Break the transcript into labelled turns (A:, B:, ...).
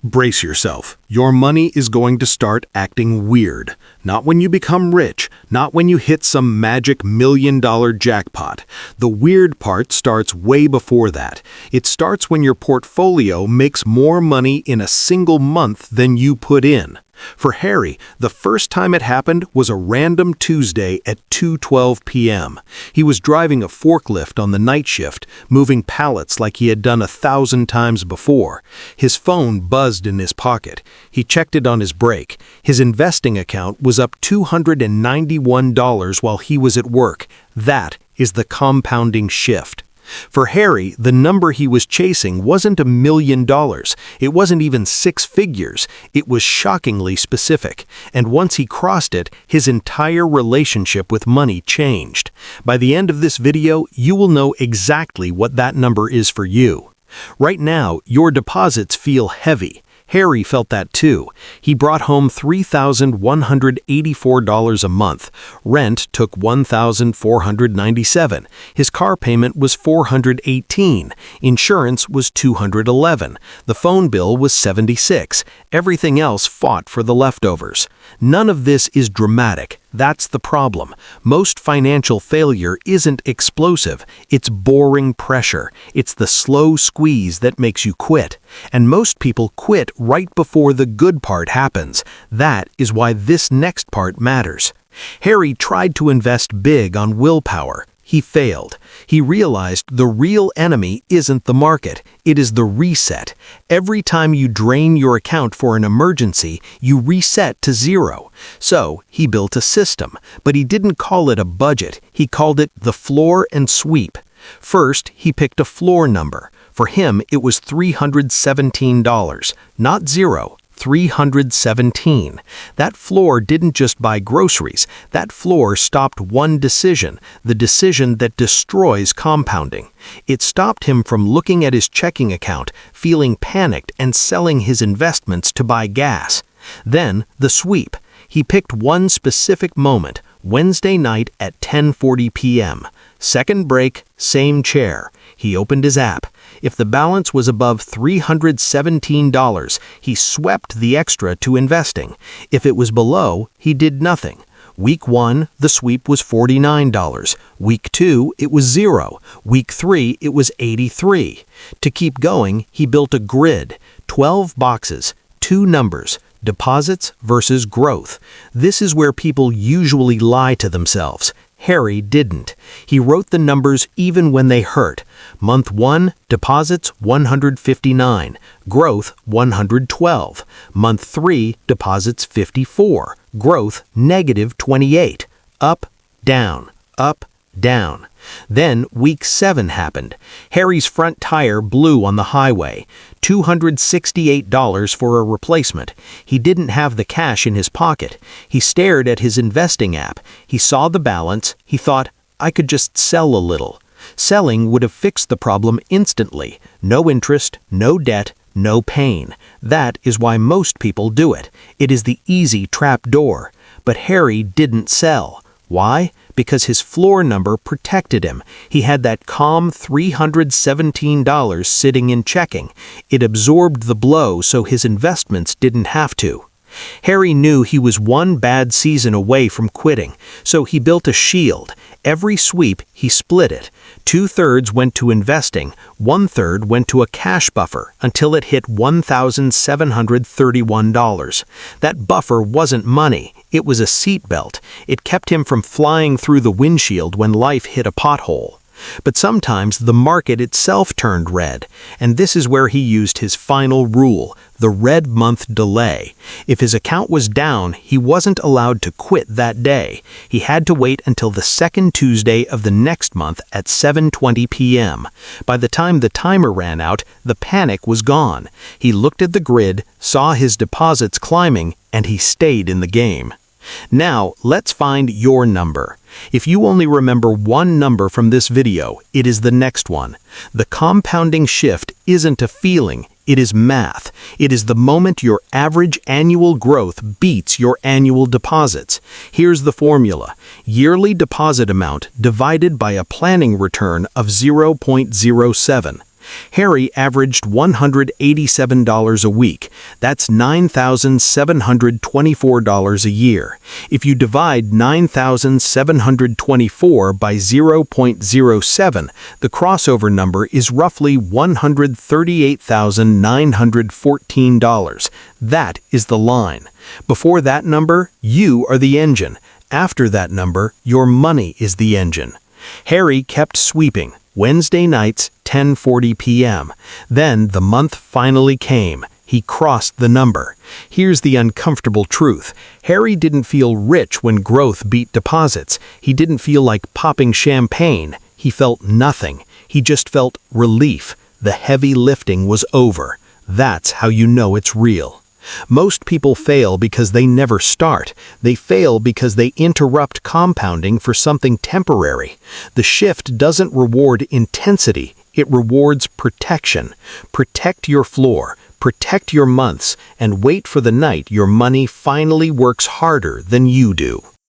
A: Brace yourself. Your money is going to start acting weird. Not when you become rich, not when you hit some magic $1,000,000 jackpot. The weird part starts way before that. It starts when your portfolio makes more money in a single month than you put in. For Harry, the first time it happened was a random Tuesday at 2:12 p.m. He was driving a forklift on the night shift, moving pallets like he had done 1,000 times before. His phone buzzed in his pocket. He checked it on his break. His investing account was up $291 while he was at work. That is the compounding shift. For Harry, the number he was chasing wasn't $1,000,000. It wasn't even 6 figures. It was shockingly specific. And once he crossed it, his entire relationship with money changed. By the end of this video, you will know exactly what that number is for you. Right now, your deposits feel heavy. Harry felt that too. He brought home $3,184 a month. Rent took $1,497. His car payment was $418. Insurance was $211. The phone bill was $76. Everything else fought for the leftovers. None of this is dramatic. That's the problem. Most financial failure isn't explosive. It's boring pressure. It's the slow squeeze that makes you quit. And most people quit right before the good part happens. That is why this next part matters. Harry tried to invest big on willpower. He failed. He realized the real enemy isn't the market, it is the reset. Every time you drain your account for an emergency, you reset to zero. So, he built a system, but he didn't call it a budget, he called it the floor and sweep. First, he picked a floor number. For him, it was $317, not zero. 317. That floor didn't just buy groceries. That floor stopped one decision, the decision that destroys compounding. It stopped him from looking at his checking account, feeling panicked and selling his investments to buy gas. Then, the sweep. He picked one specific moment, Wednesday night at 10:40 p.m. Second break, same chair. He opened his app. If the balance was above $317, he swept the extra to investing. If it was below, he did nothing. Week 1, the sweep was $49. Week 2, it was 0. Week 3, it was $83. To keep going, he built a grid, 12 boxes, 2 numbers, deposits versus growth. This is where people usually lie to themselves. Harry didn't. He wrote the numbers even when they hurt. Month 1, deposits 159, growth 112. Month 3, deposits 54, growth -28. Up, down, up, down. Then week 7 happened. Harry's front tire blew on the highway. $268 for a replacement. He didn't have the cash in his pocket. He stared at his investing app. He saw the balance. He thought, I could just sell a little. Selling would have fixed the problem instantly. No interest, no debt, no pain. That is why most people do it. It is the easy trap door. But Harry didn't sell. Why? Because his floor number protected him. He had that calm $317 sitting in checking. It absorbed the blow so his investments didn't have to. Harry knew he was one bad season away from quitting, so he built a shield. Every sweep, he split it. 2/3 went to investing, 1/3 went to a cash buffer until it hit $1,731. That buffer wasn't money, it was a seatbelt. It kept him from flying through the windshield when life hit a pothole. But sometimes the market itself turned red, and this is where he used his final rule, the red month delay. If his account was down, he wasn't allowed to quit that day. He had to wait until the second Tuesday of the next month at 7:20 p.m. By the time the timer ran out, the panic was gone. He looked at the grid, saw his deposits climbing, and he stayed in the game. Now, let's find your number. If you only remember one number from this video, it is the next one. The compounding shift isn't a feeling, it is math. It is the moment your average annual growth beats your annual deposits. Here's the formula. Yearly deposit amount divided by a planning return of 0.07. Harry averaged $187 a week. That's $9,724 a year. If you divide 9,724 by 0.07, the crossover number is roughly $138,914. That is the line. Before that number, you are the engine. After that number, your money is the engine. Harry kept sweeping. Wednesday nights, 10:40 p.m. Then the month finally came. He crossed the number. Here's the uncomfortable truth. Harry didn't feel rich when growth beat deposits. He didn't feel like popping champagne. He felt nothing. He just felt relief. The heavy lifting was over. That's how you know it's real. Most people fail because they never start. They fail because they interrupt compounding for something temporary. The shift doesn't reward intensity, it rewards protection. Protect your floor, protect your months, and wait for the night your money finally works harder than you do.